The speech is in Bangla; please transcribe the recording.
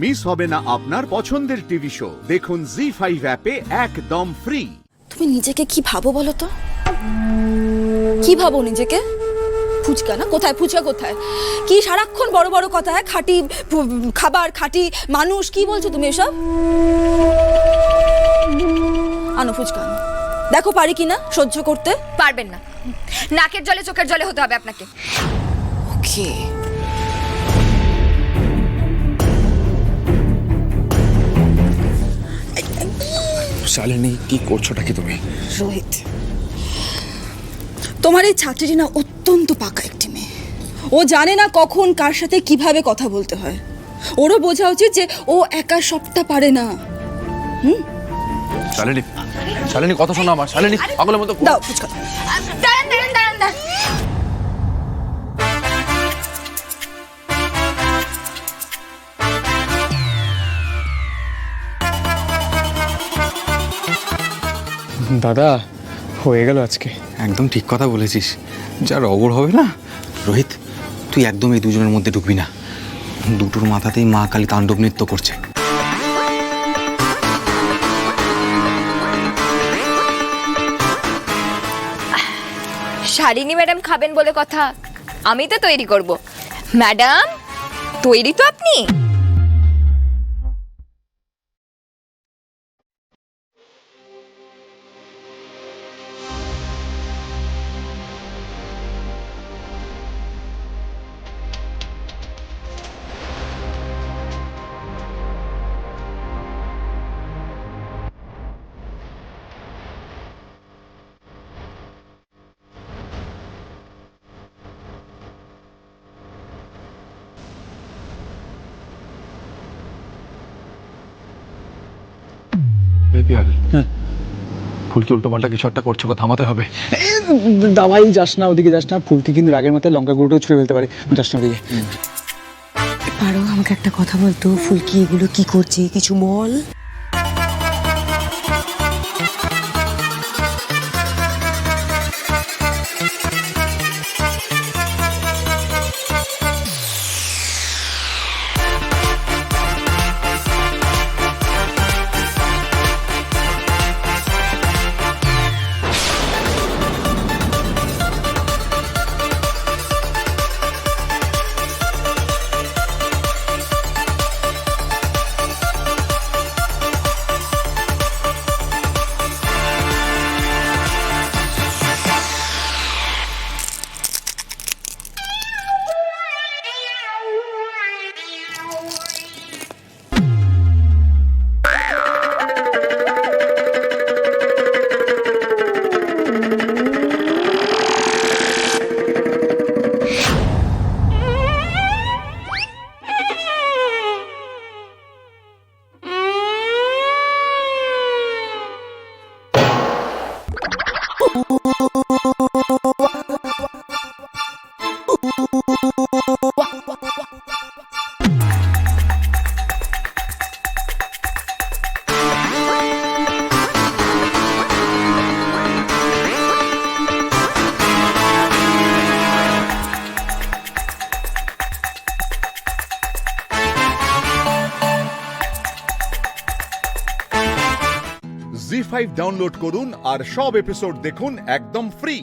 মিস হবে না আপনার পছন্দের টিভি শো। দেখুন জি5 অ্যাপে একদম ফ্রি। তুমি নিজেকে কি ভাবো বলো তো? কি ভাবো নিজেকে? ফুচকা না? কোথায় ফুচকা কোথায়? কি সারাক্ষণ বড় বড় কথা, খাঁটি খাবার, খাঁটি মানুষ, কি বলছো তুমি এসব? আনো ফুচকা আনো। দেখো পারি কিনা সহ্য করতে। পারবেন না, নাকের জলে চোখের জলে হতে হবে আপনাকে। ওকে, শালিনী, কি করছোটা কি তুমি? রোহিত, তোমার এই ছাত্রীটি না অত্যন্ত পাকা একটি মেয়ে। ও জানে না কখন কার সাথে কিভাবে কথা বলতে হয়। ওরও বোঝা উচিত যে ও একা সবটা পারে না। শালিনী, শালিনী কথা শোনো আমার। শালিনী, পাগলের মতো দাও ফুচকা দাও। দাঁড়ান দাঁড়ান দাঁড়ান দাঁড়ান। দাদা, হয়ে গেল আজকে। একদম ঠিক কথা বলেছিস। যা রগড় হবে না। রোহিত, তুই একদম এই দুজনের মধ্যে ঢুকবি না। দুটোর মাথাতেই মা কালী তাণ্ডব নৃত্য করছে। শালিনী ম্যাডাম খাবেন বলে কথা, আমি তো তৈরি করব। ম্যাডাম, তৈরি তো আপনি? ফুলকি উল্টো পাল্টা কিছু একটা করছে, থামাতে হবে। দাওয়াই যাস না, ওদিকে যাস না। ফুলকি কিন্তু রাগের মাথায় লঙ্কা গুঁড়োটাও ছুঁড়ে ফেলতে পারে। যাস না ওদিকে। পারো আমাকে একটা কথা বলতো? ফুলকি এগুলো কি করছে, কিছু বল। জি5 ডাউনলোড করুন আর সব এপিসোড দেখুন একদম ফ্রি।